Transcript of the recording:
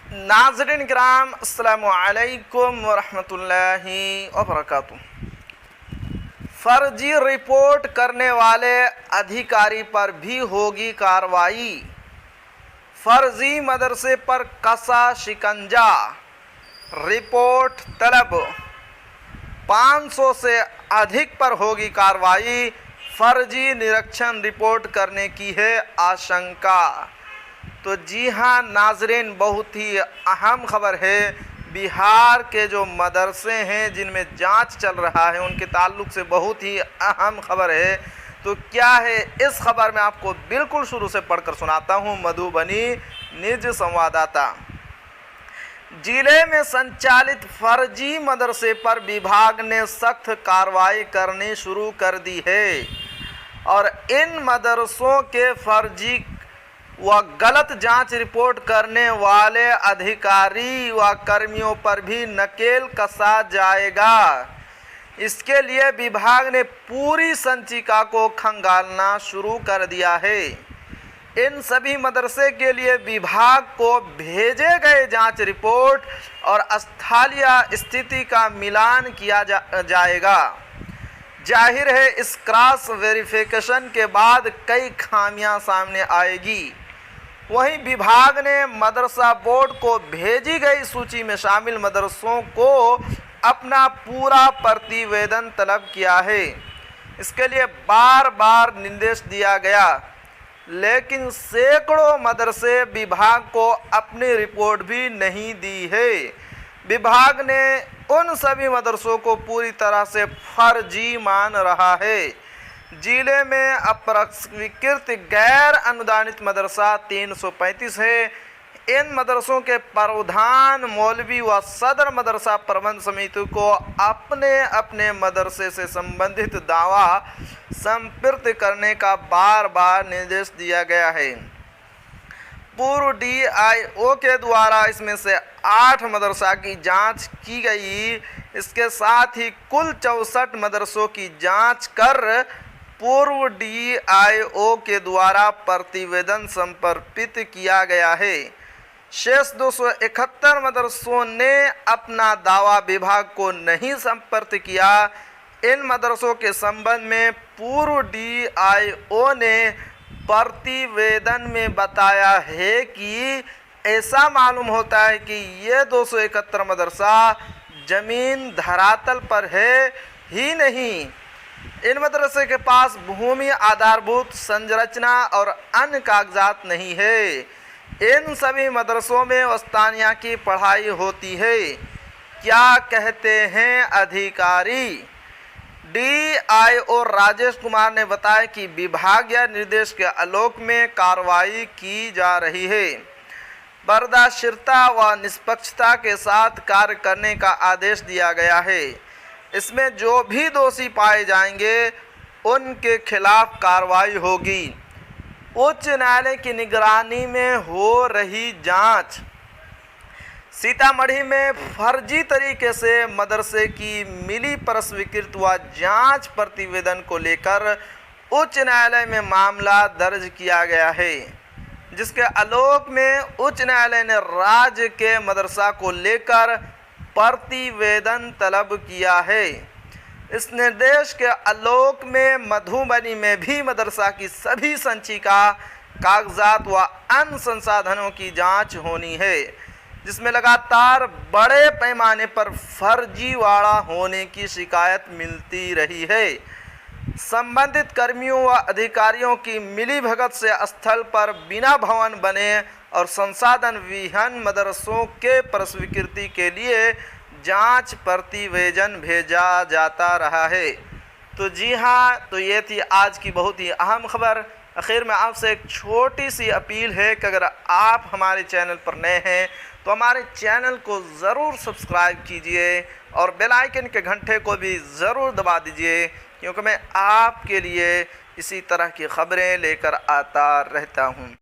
नाज़रीन किराम, अस्सलामु अलैकुम वरहमतुल्लाहि वबरकातुहू। फर्जी रिपोर्ट करने वाले अधिकारी पर भी होगी कार्रवाई। फर्जी मदरसे पर कसा शिकंजा, रिपोर्ट तलब। 500 से अधिक पर होगी कार्रवाई। फर्जी निरीक्षण रिपोर्ट करने की है आशंका। तो जी हाँ नाजरीन, बहुत ही अहम खबर है। बिहार के जो मदरसे हैं जिनमें जांच चल रहा है उनके ताल्लुक़ से बहुत ही अहम खबर है। तो क्या है इस खबर में आपको बिल्कुल शुरू से पढ़कर सुनाता हूँ। मधुबनी निज संवाददाता। जिले में संचालित फर्जी मदरसे पर विभाग ने सख्त कार्रवाई करनी शुरू कर दी है और इन मदरसों के फर्जी व गलत जांच रिपोर्ट करने वाले अधिकारी व कर्मियों पर भी नकेल कसा जाएगा। इसके लिए विभाग ने पूरी संचिका को खंगालना शुरू कर दिया है। इन सभी मदरसे के लिए विभाग को भेजे गए जांच रिपोर्ट और स्थलीय स्थिति का मिलान किया जाएगा। जाहिर है इस क्रॉस वेरिफिकेशन के बाद कई खामियां सामने आएगी। वहीं विभाग ने मदरसा बोर्ड को भेजी गई सूची में शामिल मदरसों को अपना पूरा प्रतिवेदन तलब किया है। इसके लिए बार बार निर्देश दिया गया, लेकिन सैकड़ों मदरसे विभाग को अपनी रिपोर्ट भी नहीं दी है। विभाग ने उन सभी मदरसों को पूरी तरह से फर्जी मान रहा है। जिले में अपस्वीकृत गैर अनुदानित मदरसा 335 है। इन मदरसों के प्रधान मौलवी व सदर मदरसा प्रबंध समिति को अपने अपने मदरसे से संबंधित दावा संपर्क करने का बार बार निर्देश दिया गया है। पूर्व DIO के द्वारा इसमें से 8 मदरसा की जांच की गई। इसके साथ ही कुल 64 मदरसों की जांच कर पूर्व DIO के द्वारा प्रतिवेदन समर्पित किया गया है। शेष 271 मदरसों ने अपना दावा विभाग को नहीं समर्पित किया। इन मदरसों के संबंध में पूर्व DIO ने प्रतिवेदन में बताया है कि ऐसा मालूम होता है कि ये 271 मदरसा जमीन धरातल पर है ही नहीं। इन मदरसे के पास भूमि आधारभूत संरचना और अन्य कागजात नहीं है। इन सभी मदरसों में वस्तानिया की पढ़ाई होती है। क्या कहते हैं अधिकारी? DIO राजेश कुमार ने बताया कि विभाग या निर्देश के आलोक में कार्रवाई की जा रही है। पारदर्शिता व निष्पक्षता के साथ कार्य करने का आदेश दिया गया है। इसमें जो भी दोषी पाए जाएंगे उनके खिलाफ कार्रवाई होगी। उच्च न्यायालय की निगरानी में हो रही जांच। सीतामढ़ी में फर्जी तरीके से मदरसे की मिली प्रस्वीकृत व जांच प्रतिवेदन को लेकर उच्च न्यायालय में मामला दर्ज किया गया है, जिसके आलोक में उच्च न्यायालय ने राज्य के मदरसा को लेकर प्रतिवेदन तलब किया है। इस निर्देश के आलोक में मधुबनी में भी मदरसा की सभी संचिका, कागजात व अन्य संसाधनों की जांच होनी है, जिसमें लगातार बड़े पैमाने पर फर्जीवाड़ा होने की शिकायत मिलती रही है। संबंधित कर्मियों व अधिकारियों की मिलीभगत से स्थल पर बिना भवन बने और संसाधन विहीन मदरसों के प्रस्वीकृति के लिए जांच प्रतिवेदन भेजा जाता रहा है। तो जी हाँ, तो ये थी आज की बहुत ही अहम खबर। आखिर में आपसे एक छोटी सी अपील है कि अगर आप हमारे चैनल पर नए हैं तो हमारे चैनल को ज़रूर सब्सक्राइब कीजिए और बेल आइकन के घंटे को भी ज़रूर दबा दीजिए, क्योंकि मैं आपके लिए इसी तरह की खबरें लेकर आता रहता हूँ।